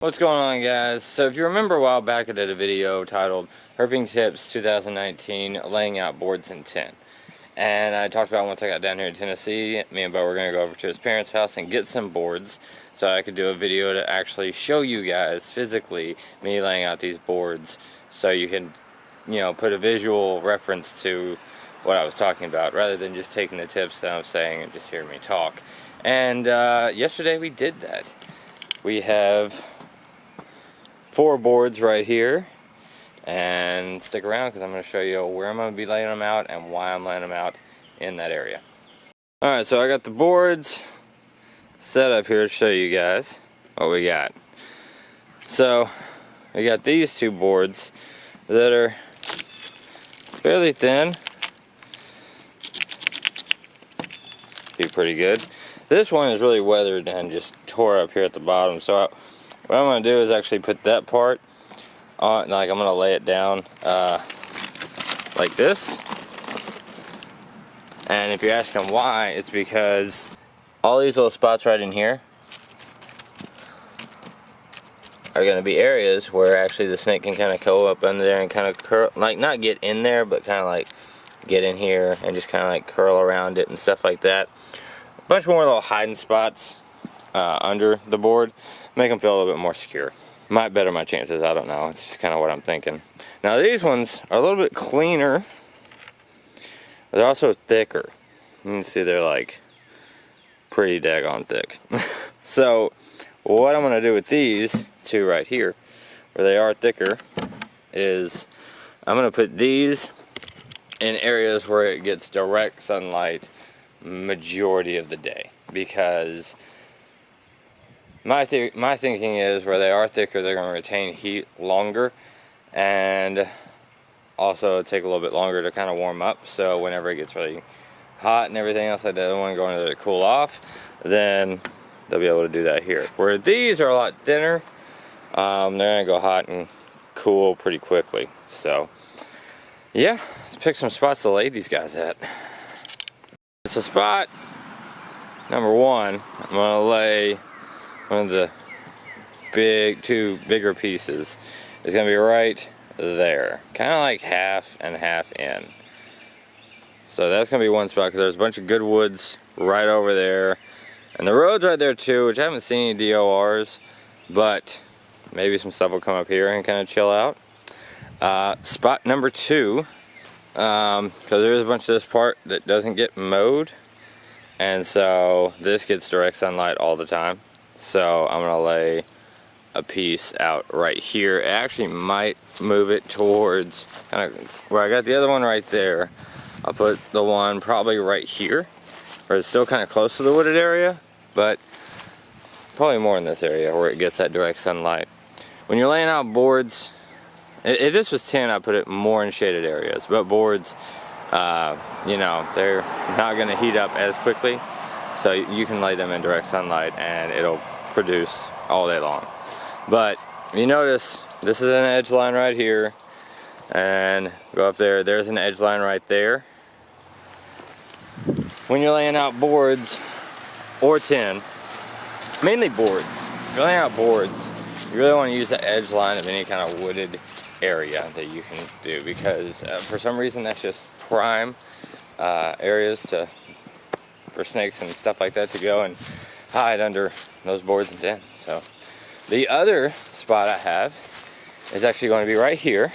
What's going on, guys? So if you remember a while back I did a video titled Herping Tips 2019 Laying Out Boards in Tin. And I talked about once I got down here in Tennessee, me and Bo were going to go over to his parents' house and get some boards so I could do a video to actually show you guys physically me laying out these boards so you can, put a visual reference to what I was talking about rather than just taking the tips that I was saying and just hearing me talk. And yesterday we did that. We have 4 boards right here, and stick around because I'm going to show you where I'm going to be laying them out and why I'm laying them out in that area. Alright, so I got the boards set up here to show you guys what we got. So we got these 2 boards that are fairly thin, be pretty good. This one is really weathered and just tore up here at the bottom, so what I'm going to do is actually put that part on, like I'm going to lay it down like this. And if you're asking why, it's because all these little spots right in here are going to be areas where actually the snake can kind of go up under there and kind of curl, like not get in there, but kind of like get in here and just kind of like curl around it and stuff like that. A bunch more little hiding spots under the board. Make them feel a little bit more secure. Might better my chances, I don't know. It's just kind of what I'm thinking. Now these ones are a little bit cleaner, but they're also thicker. You can see they're like pretty daggone thick. So what I'm going to do with these 2 right here, where they are thicker, is I'm going to put these in areas where it gets direct sunlight majority of the day, because my thinking is where they are thicker, they're going to retain heat longer and also take a little bit longer to kind of warm up. So whenever it gets really hot and everything else like that, they want to go into there to cool off, then they'll be able to do that here. Where these are a lot thinner, they're going to go hot and cool pretty quickly. So yeah, let's pick some spots to lay these guys at. It's a spot number 1. I'm going to lay one of the 2 bigger pieces. Is going to be right there, kind of like half and half in. So that's going to be one spot, because there's a bunch of good woods right over there, and the road's right there too, which I haven't seen any DORs, but maybe some stuff will come up here and kind of chill out. Spot number 2, because there is a bunch of this part that doesn't get mowed, and so this gets direct sunlight all the time. So I'm going to lay a piece out right here. It actually might move it towards kind of where I got the other one right there. I'll put the one probably right here, where it's still kind of close to the wooded area, but probably more in this area where it gets that direct sunlight. When you're laying out boards, if this was tin, I'd put it more in shaded areas, but boards, they're not going to heat up as quickly. So you can lay them in direct sunlight and it'll produce all day long. But you notice this is an edge line right here, and go up there, there's an edge line right there. When you're laying out boards or tin, mainly boards, if you're laying out boards, you really want to use the edge line of any kind of wooded area that you can do, because for some reason that's just prime areas for snakes and stuff like that to go and hide under those boards and tin. So the other spot I have is actually going to be right here.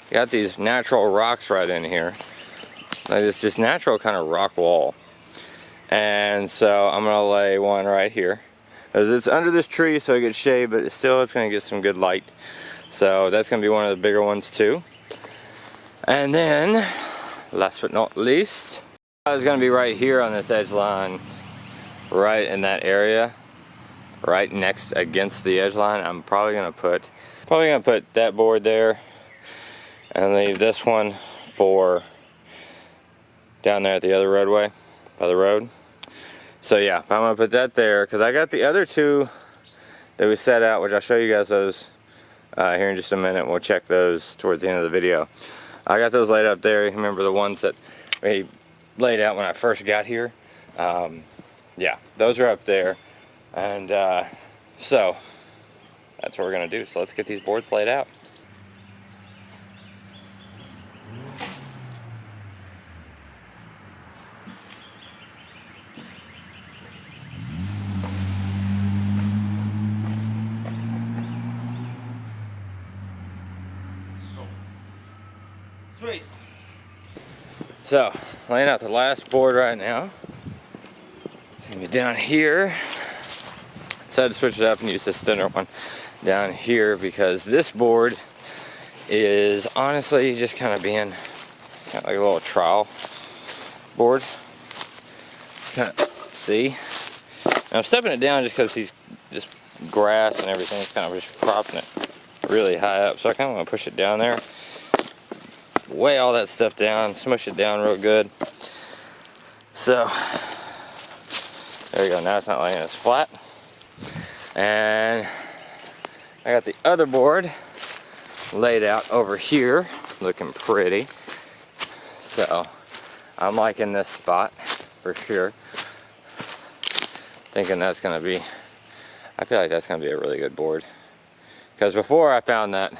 Got these natural rocks right in here, like this just natural kind of rock wall, and so I'm going to lay one right here, because it's under this tree so it gets shade, but it's going to get some good light. So that's going to be one of the bigger ones too. And then last but not least, I was going to be right here on this edge line, right in that area, right next against the edge line. I'm probably going to put that board there and leave this one for down there at the other roadway by the road. So yeah, I'm going to put that there, because I got the other 2 that we set out, which I'll show you guys those here in just a minute. We'll check those towards the end of the video. I got those laid up there. Remember the ones that we laid out when I first got here? Yeah, those are up there. And So that's what we're gonna do. So let's get these boards laid out. Sweet. So, laying out the last board right now. It's gonna be down here. Decided to switch it up and use this thinner one down here because this board is honestly just kind of being kind of like a little trial board. Kind of see. And I'm stepping it down just because these this grass and everything is kind of just propping it really high up. So I kind of want to push it down there. Weigh all that stuff down, smush it down real good. So there you go, now it's not laying as flat. And I got the other board laid out over here, looking pretty. So I'm liking this spot for sure. Thinking that's gonna be, I feel like that's gonna be a really good board. Because before I found that,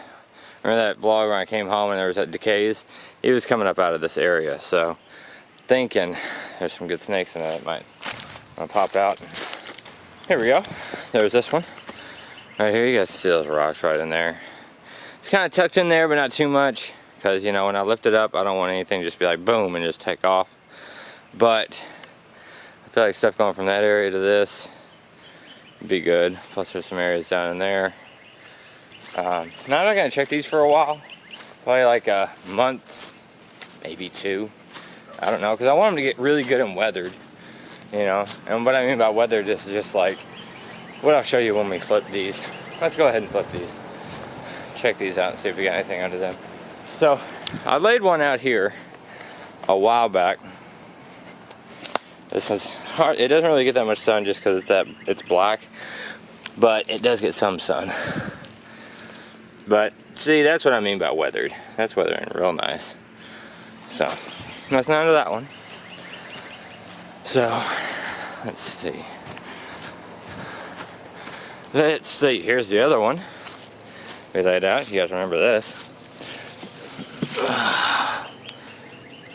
remember that vlog when I came home and there was that decays? He was coming up out of this area, so thinking there's some good snakes in there that might pop out. Here we go. There's this one. Right here, you guys see those rocks right in there. It's kind of tucked in there, but not too much. Because, you know, when I lift it up, I don't want anything to just be like boom and just take off. But I feel like stuff going from that area to this would be good. Plus there's some areas down in there. Now I'm not going to check these for a while. Probably like a month, maybe 2. I don't know, because I want them to get really good and weathered. You know, and what I mean by weathered is just like what I'll show you when we flip these. Let's go ahead and flip these. Check these out and see if we got anything under them. So I laid one out here a while back. This is hard. It doesn't really get that much sun just because it's black, but it does get some sun. But see, that's what I mean by weathered. That's weathering real nice. So that's none of that one. So let's see. Let's see. Here's the other one we laid out. You guys remember this?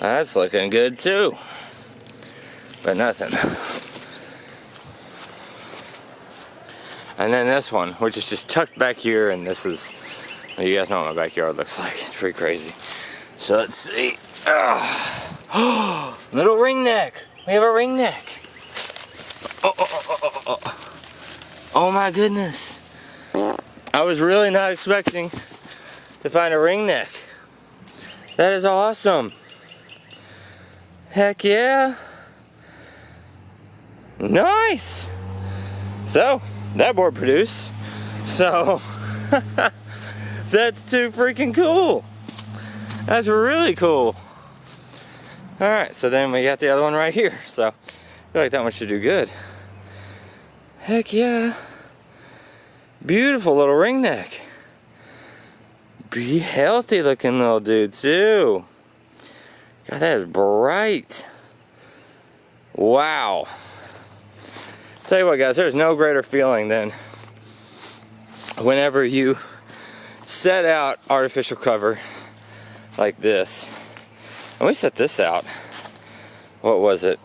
That's looking good too. But nothing. And then this one, which is just tucked back here, and this is, well, you guys know what my backyard looks like. It's pretty crazy. So let's see. Oh, little ring neck. We have a ring neck. Oh my goodness. I was really not expecting to find a ring neck. That is awesome. Heck yeah. Nice. So, that board produced. So, that's too freaking cool. That's really cool. Alright, so then we got the other one right here. So, I feel like that one should do good. Heck yeah. Beautiful little ring neck. Be healthy looking little dude too. God, that is bright. Wow. Tell you what guys, there's no greater feeling than whenever you set out artificial cover like this. And we set this out, what was it?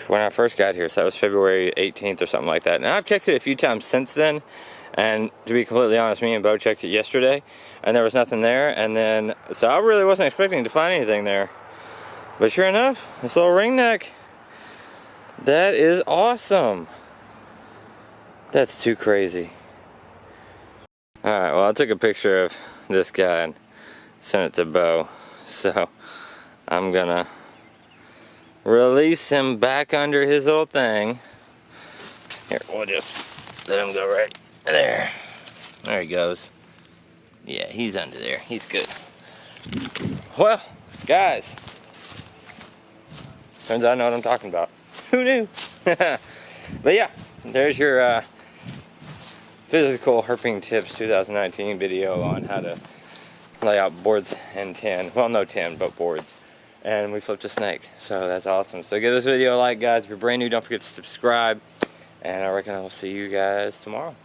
When I first got here, so that was February 18th or something like that. Now I've checked it a few times since then, and to be completely honest, me and Bo checked it yesterday, and there was nothing there, and then, so I really wasn't expecting to find anything there. But sure enough, this little ring neck, that is awesome. That's too crazy. Alright, well I took a picture of this guy and sent it to Bo, so I'm gonna release him back under his little thing. Here, we'll just let him go right there. There he goes. Yeah, he's under there. He's good. Well, guys, turns out I know what I'm talking about. Who knew? But yeah, there's your physical herping tips 2019 video on how to lay out boards in tin. Well, no tin, but boards. And we flipped a snake, so that's awesome. So give this video a like, guys. If you're brand new, don't forget to subscribe. And I reckon I'll see you guys tomorrow.